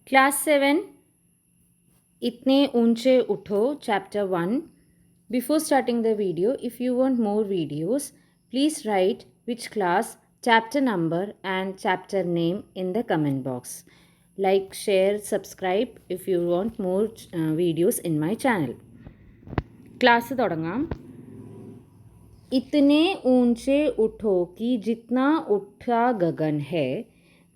Class 7, Itne Unche Utho, Chapter 1. Before starting the video, if you want more videos, please write which class, chapter number and chapter name in the comment box. Like, share, subscribe if you want more videos in my channel. Class തുടങ്ങാം. इतने ऊंचे उठो कि जितना उठा गगन है,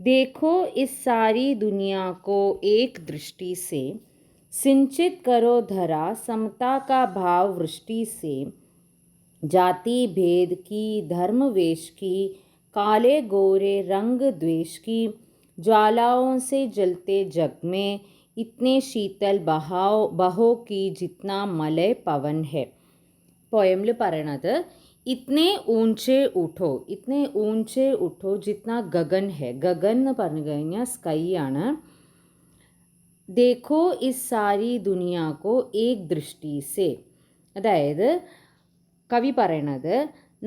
देखो इस सारी दुनिया को एक दृष्टि से, सिंचित करो धरा समता का भाव वृष्टि से, जाति भेद की धर्म वेश की, काले गोरे रंग द्वेष की, ज्वालाओं से जलते जग में इतने शीतल बहो की जितना मलय पवन है. പോയമിൽ പറയണത് ഇത്നെ ഊഞ്ചെ ഉഠോ ജിത്ന ഗഗൻ ഹെ. ഗഗൻ എന്ന് പറഞ്ഞു കഴിഞ്ഞാൽ സ്കൈ ആണ്. ദേഖോ ഇസ് സാരി ദുനിയാക്കോ ഏക് ദൃഷ്ടി സെ. അതായത് കവി പറയണത്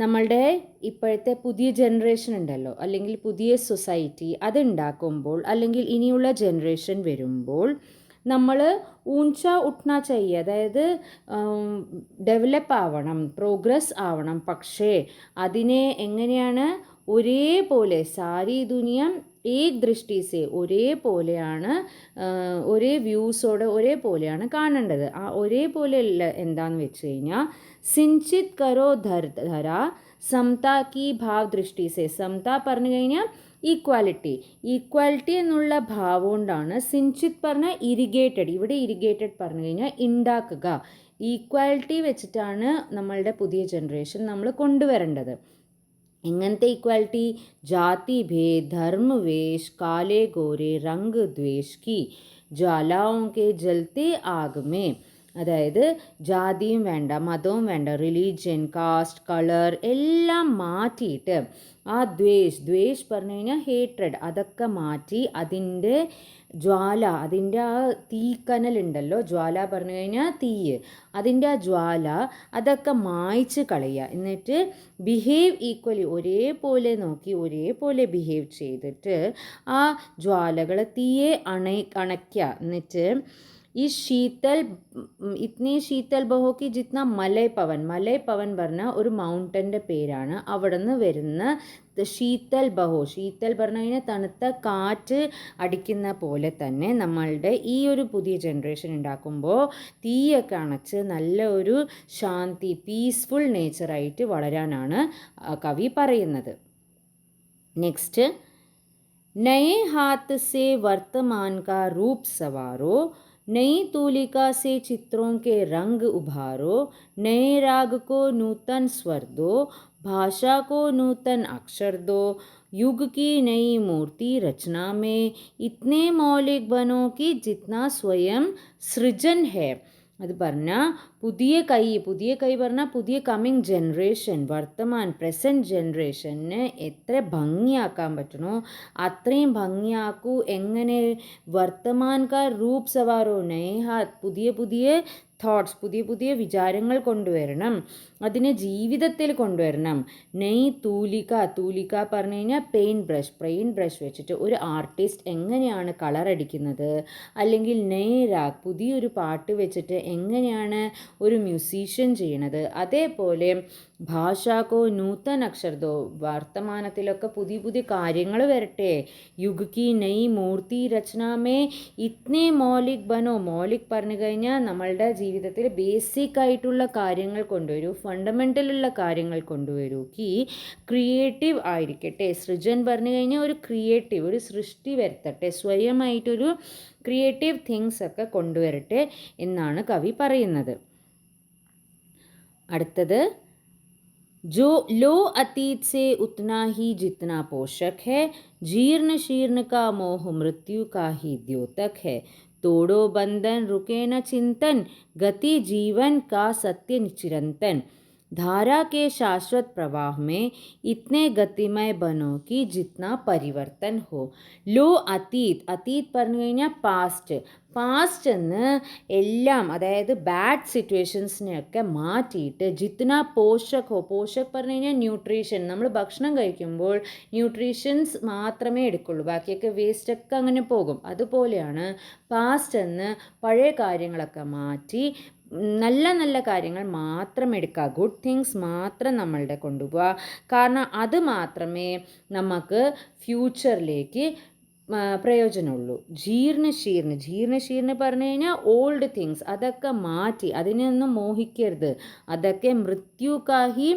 നമ്മളുടെ ഇപ്പോഴത്തെ പുതിയ ജനറേഷൻ ഉണ്ടല്ലോ, അല്ലെങ്കിൽ പുതിയ സൊസൈറ്റി അതുണ്ടാക്കുമ്പോൾ, അല്ലെങ്കിൽ ഇനിയുള്ള ജനറേഷൻ വരുമ്പോൾ നമ്മൾ ഊഞ്ച ഉഠ്ന ചെയ്യുക, അതായത് ഡെവലപ്പ് ആവണം, പ്രോഗ്രസ് ആവണം. പക്ഷേ അതിനെ എങ്ങനെയാണ് ഒരേപോലെ സാരി ദുനിയ ഏക് ദൃഷ്ടി സെ, ഒരേപോലെയാണ്, ഒരേ വ്യൂസോടെ ഒരേപോലെയാണ് കാണേണ്ടത്. ആ ഒരേപോലെ എന്താന്ന് വെച്ച് കഴിഞ്ഞാൽ സിഞ്ചിത് കരോ ധര സമതാ കി ഭാവ് ദൃഷ്ടി സെ. സമത പറഞ്ഞു കഴിഞ്ഞാൽ ഈക്വാലിറ്റി എന്നുള്ള ഭാവം കൊണ്ടാണ്. സിഞ്ചിത് പറഞ്ഞാൽ ഇറിഗേറ്റഡ്, ഇവിടെ ഇറിഗേറ്റഡ് പറഞ്ഞു കഴിഞ്ഞാൽ ഉണ്ടാക്കുക. ഈക്വാലിറ്റി വെച്ചിട്ടാണ് നമ്മളുടെ പുതിയ ജനറേഷൻ നമ്മൾ കൊണ്ടുവരേണ്ടത്. എങ്ങനത്തെ ഈക്വാലിറ്റി? ജാതി ഭേദ് ധർമ്മ വേഷ് കാലെ ഗോരെ രംഗ് ദ്വേഷ് കി ജ്വാലാओं के जलते आग में. അതായത് ജാതിയും വേണ്ട, മതവും വേണ്ട, റിലീജിയൻ, കാസ്റ്റ്, കളർ എല്ലാം മാറ്റിയിട്ട് ആ ദ്വേഷ് പറഞ്ഞു കഴിഞ്ഞാൽ ഹേട്രഡ്, അതൊക്കെ മാറ്റി അതിൻ്റെ ജ്വാല, അതിൻ്റെ ആ തീക്കനലുണ്ടല്ലോ, ജ്വാല പറഞ്ഞു കഴിഞ്ഞാൽ തീയ്, അതിൻ്റെ ആ ജ്വാല അതൊക്കെ മായ്ച്ച് കളയുക. എന്നിട്ട് ബിഹേവ് ഈക്വലി, ഒരേപോലെ നോക്കി ഒരേപോലെ ബിഹേവ് ചെയ്തിട്ട് ആ ജ്വാലകളെ തീയെ അണയ്ക്കുക. എന്നിട്ട് ഈ ഇത്നി ശീതൽ ബഹോക്കി ജിത്ന മലയ് പവൻ പറഞ്ഞാൽ ഒരു മൗണ്ടൻ്റെ പേരാണ്. അവിടെ നിന്ന് വരുന്ന ശീതൽ പറഞ്ഞു കഴിഞ്ഞാൽ തണുത്ത കാറ്റ് അടിക്കുന്ന പോലെ തന്നെ നമ്മളുടെ ഈ ഒരു പുതിയ ജനറേഷൻ ഉണ്ടാക്കുമ്പോൾ തീയൊക്കെ അണച്ച് നല്ല ഒരു ശാന്തി, പീസ്ഫുൾ നേച്ചറായിട്ട് വളരാനാണ് കവി പറയുന്നത്. നെക്സ്റ്റ്, നയേ ഹാത്ത് സേ വർത്തമാൻ കാ രൂപ് സവാരോ, नई तूलिका से चित्रों के रंग उभारो, नए राग को नूतन स्वर दो, भाषा को नूतन अक्षर दो, युग की नई मूर्ति रचना में इतने मौलिक बनो कि जितना स्वयं सृजन है. അത് പറഞ്ഞാൽ പുതിയ കൈ പറഞ്ഞാൽ പുതിയ കമ്മിങ് ജനറേഷൻ, വർത്തമാൻ പ്രസൻറ്റ് ജനറേഷന് എത്ര ഭംഗിയാക്കാൻ പറ്റണോ അത്രയും ഭംഗിയാക്കൂ. എങ്ങനെ? വർത്തമാൻകാർ രൂപ് സവാരോ നയഹാത്ത്, പുതിയ തോട്ട്സ്, പുതിയ വിചാരങ്ങൾ കൊണ്ടുവരണം, അതിനെ ജീവിതത്തിൽ കൊണ്ടുവരണം. നെയ് തൂലിക പറഞ്ഞു കഴിഞ്ഞാൽ പെയിൻറ്റ് ബ്രഷ് വെച്ചിട്ട് ഒരു ആർട്ടിസ്റ്റ് എങ്ങനെയാണ് കളർ അടിക്കുന്നത്, അല്ലെങ്കിൽ നെയ് രാഗ്, പുതിയൊരു പാട്ട് വെച്ചിട്ട് എങ്ങനെയാണ് ഒരു മ്യൂസീഷ്യൻ ചെയ്യണത്. അതേപോലെ ഭാഷാക്കോ നൂതൻ അക്ഷർദോ, വർത്തമാനത്തിലൊക്കെ പുതിയ കാര്യങ്ങൾ വരട്ടെ. യുഗ് കി നയി മൂർത്തി രചനാമേ ഇത്നേ മൗലിക് ബനോ. മൗലിക് പറഞ്ഞു കഴിഞ്ഞാൽ നമ്മളുടെ ജീവിതത്തിൽ ബേസിക് ആയിട്ടുള്ള കാര്യങ്ങൾ കൊണ്ടുവരൂ, ഫണ്ടമെൻ്റലുള്ള കാര്യങ്ങൾ കൊണ്ടുവരൂ. കി ക്രിയേറ്റീവ് ആയിരിക്കട്ടെ. സൃജൻ പറഞ്ഞു കഴിഞ്ഞാൽ ഒരു ക്രിയേറ്റീവ്, ഒരു സൃഷ്ടി വരുത്തട്ടെ, സ്വയമായിട്ടൊരു ക്രിയേറ്റീവ് തിങ്സ് ഒക്കെ കൊണ്ടുവരട്ടെ എന്നാണ് കവി പറയുന്നത്. അടുത്തത്, जो लो अतीत से उतना ही जितना पोषक है, जीर्ण शीर्ण का मोह मृत्यु का ही द्योतक है, तोड़ो बंधन रुके न चिंतन, गति जीवन का सत्य चिरंतन. धारा के शाश्वत प्रवाह में इतने गतिमय बनो कि जितना परिवर्तन हो. ലോ അതീത്, അതീത് പറഞ്ഞു കഴിഞ്ഞാൽ പാസ്റ്റ്. പാസ്റ്റ് എന്ന് എല്ലാം, അതായത് ബാഡ് സിറ്റുവേഷൻസിനെയൊക്കെ മാറ്റിയിട്ട് ജിത്ന പോഷക് ഹോ, പോഷക് പറഞ്ഞു കഴിഞ്ഞാൽ ന്യൂട്രീഷൻ, നമ്മൾ ഭക്ഷണം കഴിക്കുമ്പോൾ ന്യൂട്രീഷൻസ് മാത്രമേ എടുക്കുള്ളൂ, ബാക്കിയൊക്കെ വേസ്റ്റൊക്കെ അങ്ങനെ പോകും. അതുപോലെയാണ് പാസ്റ്റ് എന്ന് പഴയ കാര്യങ്ങളൊക്കെ മാറ്റി നല്ല നല്ല കാര്യങ്ങൾ മാത്രം എടുക്കുക, ഗുഡ് തിങ്സ് മാത്രം നമ്മളുടെ കൊണ്ടുപോവുക. കാരണം അത് മാത്രമേ നമുക്ക് ഫ്യൂച്ചറിലേക്ക് പ്രയോജനമുള്ളൂ. ജീർണ പറഞ്ഞു കഴിഞ്ഞാൽ ഓൾഡ് തിങ്സ്, അതൊക്കെ മാറ്റി അതിനൊന്നും മോഹിക്കരുത്. അതൊക്കെ മൃത്യുക്കാഹി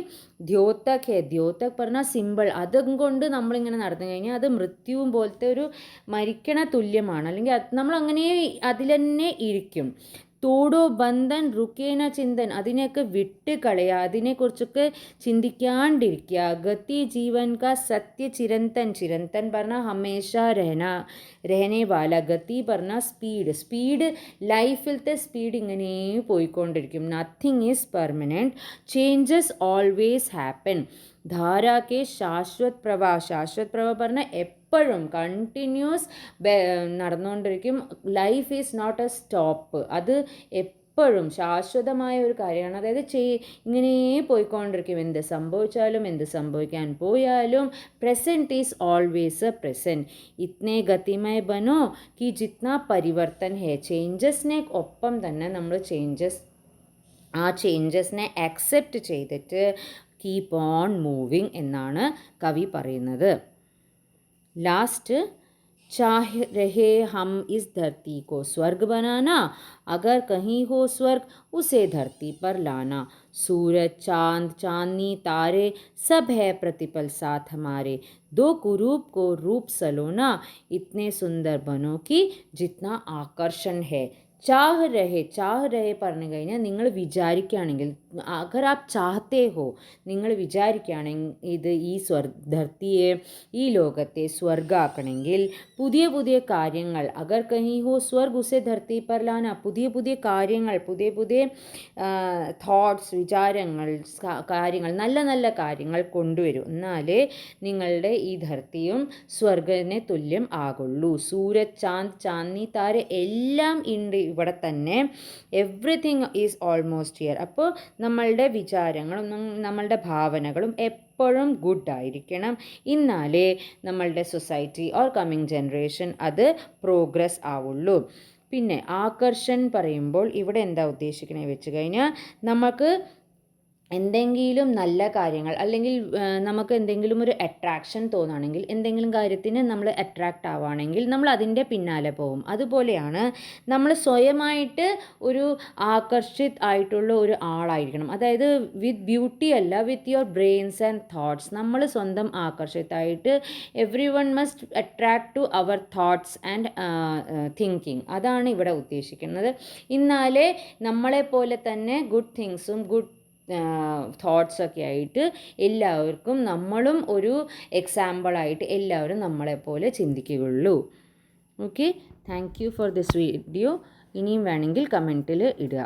ദ്യോതക് ഹേ, ദ്യോതക് പറഞ്ഞാൽ സിമ്പിൾ. അതും കൊണ്ട് നമ്മളിങ്ങനെ നടന്നു കഴിഞ്ഞാൽ അത് മൃത്യുവും പോലത്തെ ഒരു മരിക്കണ തുല്യമാണ്, അല്ലെങ്കിൽ നമ്മൾ അങ്ങനെ അതിൽ തന്നെ ഇരിക്കും. തോടോ ബന്ധൻ റുക്കേന ചിന്തൻ, അതിനെയൊക്കെ വിട്ട് കളയുക, അതിനെക്കുറിച്ചൊക്കെ ചിന്തിക്കാണ്ടിരിക്കുക. ഗതി ജീവൻ കാ സത്യ ചിരന്തൻ, ചിരന്തൻ പറഞ്ഞാൽ ഹമേശ രഹനെ വാല, ഗതി പറഞ്ഞാൽ സ്പീഡ് ലൈഫിലത്തെ സ്പീഡ് ഇങ്ങനെ പോയിക്കൊണ്ടിരിക്കും. Nothing is permanent, changes always happen. ധാരാക്കെ ശാശ്വത് പ്രവാഹ പറഞ്ഞാൽ എപ്പോഴും കണ്ടിന്യൂസ് നടന്നുകൊണ്ടിരിക്കും. Life is not a stop, അത് എപ്പോഴും ശാശ്വതമായ ഒരു കാര്യമാണ്. അതായത് ഇങ്ങനെ പോയിക്കൊണ്ടിരിക്കും. എന്ത് സംഭവിച്ചാലും എന്ത് സംഭവിക്കാൻ പോയാലും present is always a present. ഇത്നേ ഗതിമയ ബനോ കി ജിത്ന പരിവർത്തൻ ഹേ, ചേഞ്ചസിനെ ഒപ്പം തന്നെ നമ്മൾ ആ ചേഞ്ചസിനെ അക്സെപ്റ്റ് ചെയ്തിട്ട് കീപ്പ് ഓൺ മൂവിങ് എന്നാണ് കവി പറയുന്നത്. लास्ट, चाहे रहे हम इस धरती को स्वर्ग बनाना, अगर कहीं हो स्वर्ग उसे धरती पर लाना. सूरज चांद चांदनी तारे सब है प्रतिपल साथ हमारे, दो कुरूप को रूप सलोना, इतने सुंदर बनो कि जितना आकर्षण है. ചാഹ് രഹെ പറഞ്ഞു കഴിഞ്ഞാൽ നിങ്ങൾ വിചാരിക്കുകയാണെങ്കിൽ, അഗർ ആപ് ചാഹത്തെ ഹോ, നിങ്ങൾ വിചാരിക്കുകയാണെങ്കിൽ ഈ ധർത്തിയെ, ഈ ലോകത്തെ സ്വർഗാക്കണമെങ്കിൽ പുതിയ പുതിയ കാര്യങ്ങൾ, അഗർ കഹി ഹോ സ്വർഗ് ഉസെ ധർത്തി പർ ലാന, പുതിയ കാര്യങ്ങൾ, പുതിയ തോട്ട്സ്, വിചാരങ്ങൾ, കാര്യങ്ങൾ, നല്ല നല്ല കാര്യങ്ങൾ കൊണ്ടുവരും. എന്നാലേ നിങ്ങളുടെ ഈ ധർത്തിയും സ്വർഗനെ തുല്യം ആകുള്ളൂ. സൂരജ് ചാന്ദ് ചാന്ദി താര എല്ലാം ഉണ്ട് ഇവിടെ തന്നെ. Everything is almost here. അപ്പോൾ നമ്മളുടെ വിചാരങ്ങളും നമ്മളുടെ ഭാവനകളും എപ്പോഴും ഗുഡ് ആയിരിക്കണം. എന്നാലേ നമ്മളുടെ സൊസൈറ്റി ഓർ കമ്മിങ് ജനറേഷൻ അത് പ്രോഗ്രസ് ആവുള്ളൂ. പിന്നെ ആകർഷൺ പറയുമ്പോൾ ഇവിടെ എന്താ ഉദ്ദേശിക്കണേ വെച്ച് കഴിഞ്ഞാൽ, നമുക്ക് എന്തെങ്കിലും നല്ല കാര്യങ്ങൾ, അല്ലെങ്കിൽ നമുക്ക് എന്തെങ്കിലും ഒരു അട്രാക്ഷൻ തോന്നുകയാണെങ്കിൽ, എന്തെങ്കിലും കാര്യത്തിന് നമ്മൾ അട്രാക്റ്റ് ആവുകയാണെങ്കിൽ നമ്മൾ അതിൻ്റെ പിന്നാലെ പോകും. അതുപോലെയാണ് നമ്മൾ സ്വയമായിട്ട് ഒരു ആകർഷിത് ആയിട്ടുള്ള ഒരു ആളായിരിക്കണം. അതായത് വിത്ത് ബ്യൂട്ടി അല്ല, with your brains and thoughts. നമ്മൾ സ്വന്തം ആകർഷിതായിട്ട് every one must attract to our thoughts and thinking. അതാണ് ഇവിടെ ഉദ്ദേശിക്കുന്നത്. എന്നാലേ നമ്മളെപ്പോലെ തന്നെ ഗുഡ് തിങ്സും ഗുഡ് തോട്ട്സൊക്കെ ആയിട്ട് എല്ലാവർക്കും നമ്മളും ഒരു എക്സാമ്പിളായിട്ട് എല്ലാവരും നമ്മളെപ്പോലെ ചിന്തിക്കുകയുള്ളൂ. Okay, thank you for this video. ഇനിയും വേണമെങ്കിൽ കമൻറ്റിൽ ഇടുക.